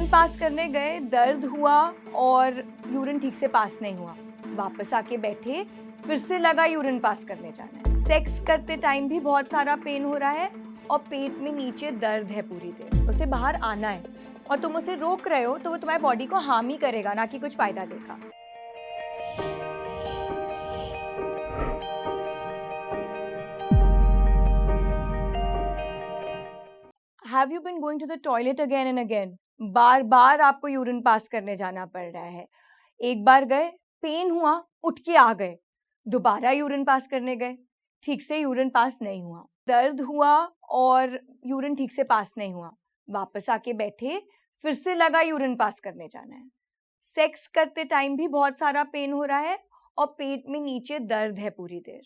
Urine pass करने गए, दर्द हुआ और यूरिन ठीक से पास नहीं हुआ। वापस आके बैठे, फिर से लगा यूरिन पास करने जाना है। सेक्स करते टाइम भी बहुत सारा पेन हो रहा है और पेट में नीचे दर्द है पूरी देर, उसे बाहर आना है और तुम उसे रोक रहे हो तो वो तुम्हारी बॉडी को हार्म ही करेगा, ना कि कुछ फायदा देगा। Have you been going to the toilet again and again? बार बार आपको यूरिन पास करने जाना पड़ रहा है। एक बार गए, पेन हुआ, उठ के आ गए, दोबारा यूरिन पास करने गए, ठीक से यूरिन पास नहीं हुआ। दर्द हुआ और यूरिन ठीक से पास नहीं हुआ। वापस आके बैठे, फिर से लगा यूरिन पास करने जाना है। सेक्स करते टाइम भी बहुत सारा पेन हो रहा है और पेट में नीचे दर्द है पूरी देर।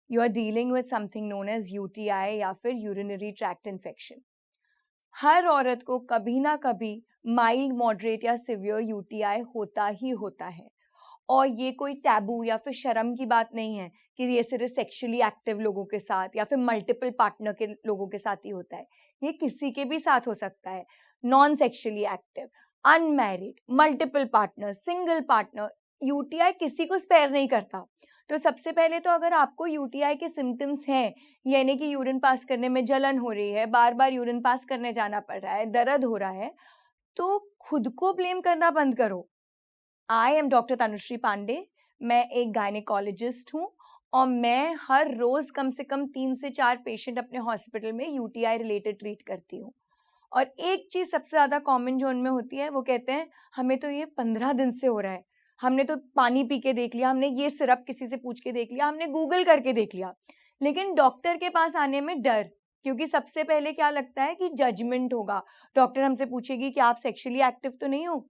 You are dealing with something known as UTI या फिर यूरिनरी ट्रैक्ट इन्फेक्शन। हर औरत को कभी ना कभी माइल्ड, मॉडरेट या सिवियर UTI होता ही होता है और ये कोई टैबू या फिर शर्म की बात नहीं है कि ये सिर्फ सेक्सुअली एक्टिव लोगों के साथ या फिर मल्टीपल पार्टनर के लोगों के साथ ही होता है। ये किसी के भी साथ हो सकता है। Non sexually active, unmarried, multiple partner, single partner, UTI किसी को स्पेयर नहीं करता। तो सबसे पहले तो अगर आपको UTI के सिम्टम्स हैं, यानी कि यूरिन पास करने में जलन हो रही है, बार बार यूरिन पास करने जाना पड़ रहा है, दर्द हो रहा है, तो खुद को ब्लेम करना बंद करो। I am doctor Tanushree Pandey. मैं एक गायनेकोलॉजिस्ट हूँ और मैं हर रोज कम से कम 3 से 4 पेशेंट अपने हॉस्पिटल में UTI रिलेटेड ट्रीट करती हूँ। और एक चीज सबसे ज्यादा कॉमन जो उनमें होती है, वो कहते हैं हमें तो ये 15 दिन से हो रहा है, हमने तो पानी पी के देख लिया, हमने ये सिरप किसी से पूछ के देख लिया, हमने गूगल करके देख लिया, लेकिन डॉक्टर के पास आने में डर, क्योंकि सबसे पहले क्या लगता है कि जजमेंट होगा। डॉक्टर हमसे पूछेगी कि आप सेक्सुअली एक्टिव तो नहीं हो।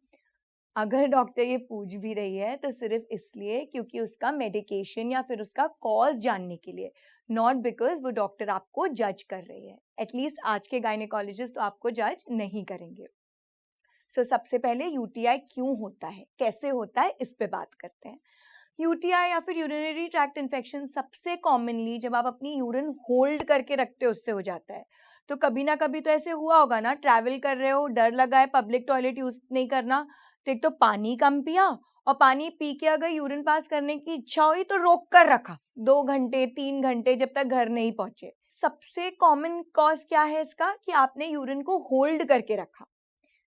अगर डॉक्टर ये पूछ भी रही है तो सिर्फ इसलिए क्योंकि उसका मेडिकेशन या फिर उसका कॉज जानने के लिए, नॉट बिकॉज वो डॉक्टर आपको जज कर रही है। एटलीस्ट आज के गायनेकोलॉजिस्ट तो आपको जज नहीं करेंगे। सबसे पहले UTI क्यों होता है, कैसे होता है, इस पे बात करते हैं। UTI या फिर यूरिनरी ट्रैक्ट इन्फेक्शन सबसे कॉमनली जब आप अपनी यूरिन होल्ड करके रखते हो उससे हो जाता है। तो कभी ना कभी तो ऐसे हुआ होगा ना, ट्रैवल कर रहे हो, डर लगा है, पब्लिक टॉयलेट यूज नहीं करना, तो एक तो पानी कम पिया और पानी पी के अगर यूरिन पास करने की इच्छा हुई तो रोक कर रखा 2 घंटे 3 घंटे जब तक घर नहीं पहुंचे। सबसे कॉमन कॉज क्या है इसका, कि आपने यूरिन को होल्ड करके रखा।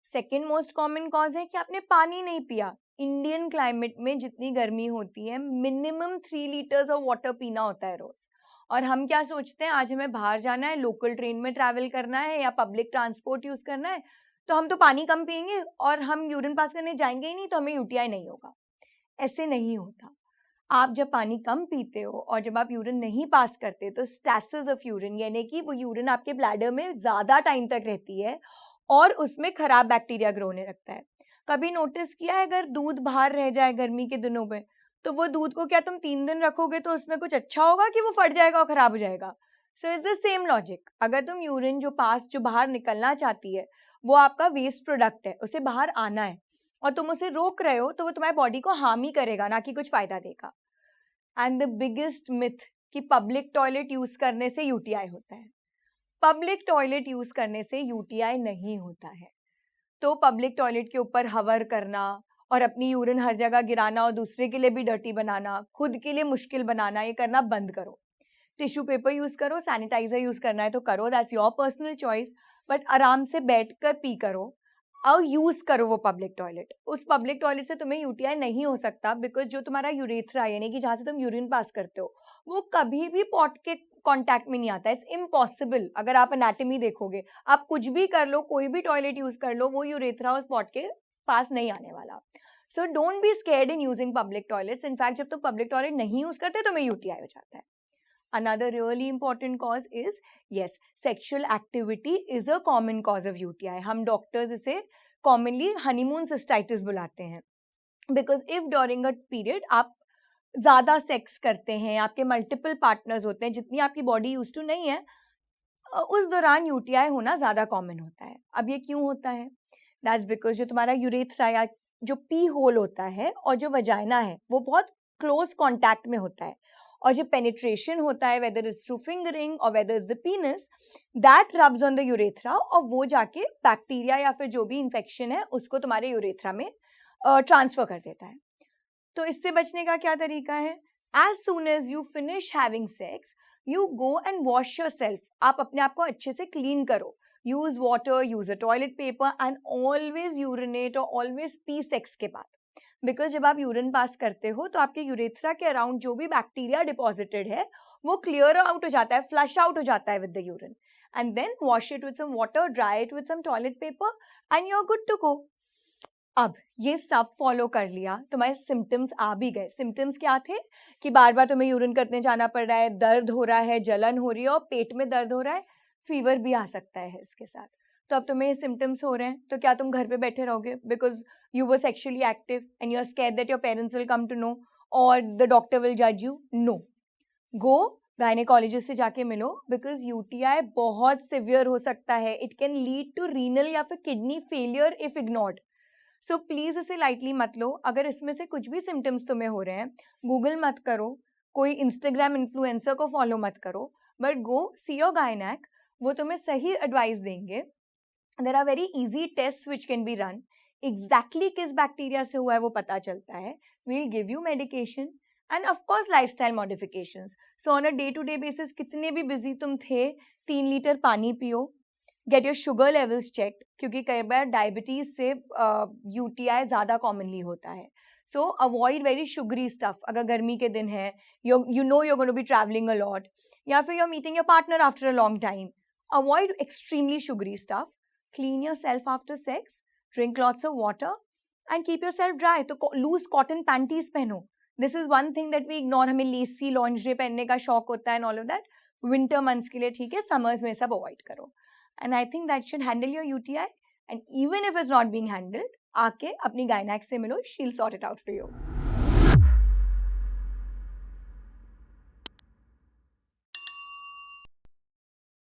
सेकेंड मोस्ट कॉमन कॉज है कि आपने पानी नहीं पिया। इंडियन क्लाइमेट में जितनी गर्मी होती है, मिनिमम 3 लीटर्स ऑफ वाटर पीना होता है रोज। और हम क्या सोचते हैं, आज हमें बाहर जाना है, लोकल ट्रेन में ट्रैवल करना है या पब्लिक ट्रांसपोर्ट यूज करना है, तो हम तो पानी कम पिएंगे और हम यूरिन पास करने जाएंगे ही नहीं, तो हमें UTI नहीं होगा। ऐसे नहीं होता। आप जब पानी कम पीते हो और जब आप यूरिन नहीं पास करते तो स्टैसिस ऑफ यूरिन, यानी कि वो यूरिन आपके ब्लैडर में ज्यादा टाइम तक रहती है और उसमें खराब बैक्टीरिया ग्रो होने लगता है। कभी नोटिस किया है, अगर दूध बाहर रह जाए गर्मी के दिनों में, तो वो दूध को क्या तुम 3 दिन रखोगे तो उसमें कुछ अच्छा होगा कि वो फट जाएगा और खराब हो जाएगा? So it's the same logic. अगर तुम यूरिन जो बाहर निकलना चाहती है, वो आपका वेस्ट प्रोडक्ट है, उसे बाहर आना है और तुम उसे रोक रहे हो, तो वो तुम्हारी बॉडी को हार्म ही करेगा, ना कि कुछ फायदा देगा। एंड द बिगेस्ट मिथ कि पब्लिक टॉयलेट यूज करने से UTI होता है। पब्लिक टॉयलेट यूज करने से UTI नहीं होता है। तो पब्लिक टॉयलेट के ऊपर हवर करना और अपनी यूरिन हर जगह गिराना और दूसरे के लिए भी डर्टी बनाना, खुद के लिए मुश्किल बनाना, ये करना बंद करो। टिश्यू पेपर यूज करो, सैनिटाइजर यूज करना है तो करो, that's your personal choice, but आराम से बैठकर पी करो और यूज करो वो पब्लिक टॉयलेट। उस पब्लिक टॉयलेट से तुम्हें UTI नहीं हो सकता, बिकॉज जो तुम्हारा यूरेथ्रा यानी कि जहां से तुम यूरिन पास करते हो, वो कभी भी पॉट के कांटेक्ट में नहीं आता। It's impossible. अगर आप एनाटॉमी देखोगे, आप कुछ भी कर लो, कोई भी टॉयलेट यूज कर लो, वो यूरेथ्रा उस पॉट के पास नहीं आने वाला। So don't be scared in using public toilets. In fact जब तुम पब्लिक टॉयलेट नहीं यूज करते तो तुम्हें UTI हो जाता है। Another really important cause is, yes, sexual activity is a common cause of UTI. हम डॉक्टर्स इसे commonly honeymoon cystitis बुलाते हैं, because if during a period आप ज़्यादा सेक्स करते हैं, आपके मल्टीपल पार्टनर्स होते हैं, जितनी आपकी बॉडी यूज टू नहीं है, उस दौरान UTI होना ज़्यादा कॉमन होता है। अब ये क्यों होता है? दैट्स बिकॉज जो तुम्हारा यूरेथ्रा या जो पी होल होता है और जो वजाइना है, वो बहुत क्लोज कॉन्टैक्ट में होता है और जो पेनिट्रेशन होता है वेदर इज थ्रू फिंगरिंग और whether is the penis, that rubs on the urethra और वो जाके बैक्टीरिया या फिर जो भी इन्फेक्शन है उसको तुम्हारे यूरेथ्रा में ट्रांसफर कर देता है। तो इससे बचने का क्या तरीका है? As soon as you finish having sex you go and wash yourself. आप अपने आप को अच्छे से क्लीन करो, use water, use a toilet paper and always urinate और ऑलवेज पी सेक्स के बाद, बिकॉज जब आप यूरिन पास करते हो तो आपके यूरेथ्रा के अराउंड जो भी बैक्टीरिया डिपॉजिटेड है वो क्लियर आउट हो जाता है, फ्लश आउट हो जाता है with the urine, and then wash it with some water, dry it with some toilet paper and you are good to go. अब ये सब फॉलो कर लिया, तुम्हारे सिम्टम्स आ भी गए। सिम्टम्स क्या थे कि बार बार तुम्हें यूरिन करने जाना पड़ रहा है, दर्द हो रहा है, जलन हो रही है और पेट में दर्द हो रहा है, फीवर भी आ सकता है इसके साथ। तो अब तुम्हें ये सिम्टम्स हो रहे हैं तो क्या तुम घर पे बैठे रहोगे because you were sexually active and you are scared that your parents will come to know और द डॉक्टर विल जज यू? नो, गो गायनेकोलॉजिस्ट से जाके मिलो बिकॉज यूटीआई बहुत सिवियर हो सकता है। It can lead to renal या फिर kidney failure if ignored. So please इसे लाइटली मत लो। अगर इसमें से कुछ भी सिम्टम्स तुम्हें हो रहे हैं, गूगल मत करो, कोई इंस्टाग्राम इन्फ्लुएंसर को फॉलो मत करो, but go see your gynaec, वो तुम्हें सही एडवाइस देंगे। There are very easy test which can be run, exactly किस बैक्टीरिया से हुआ है वो पता चलता है। We will give you medication and of course lifestyle modifications. So on a day to day basis कितने भी बिजी तुम थे, 3 लीटर पानी पियो, get your sugar levels check, क्योंकि कई बार डायबिटीज से यूटीआई ज़्यादा कॉमनली होता है। So avoid very sugary stuff. अगर गर्मी के दिन है, you know you are going to be travelling a lot, या फिर you are meeting your partner after a long time, avoid extremely sugary stuff, clean yourself after sex, drink lots of water and keep yourself dry. तो loose cotton panties पहनो, this is one thing that we ignore. हमें lacy lingerie पहनने का शौक होता है and all of that, winter months के लिए ठीक है, समर्स में सब अवॉइड करो। And I think that should handle your UTI. And even if it's not being handled, आके अपनी गायनेक से मिलो, she'll sort it out for you.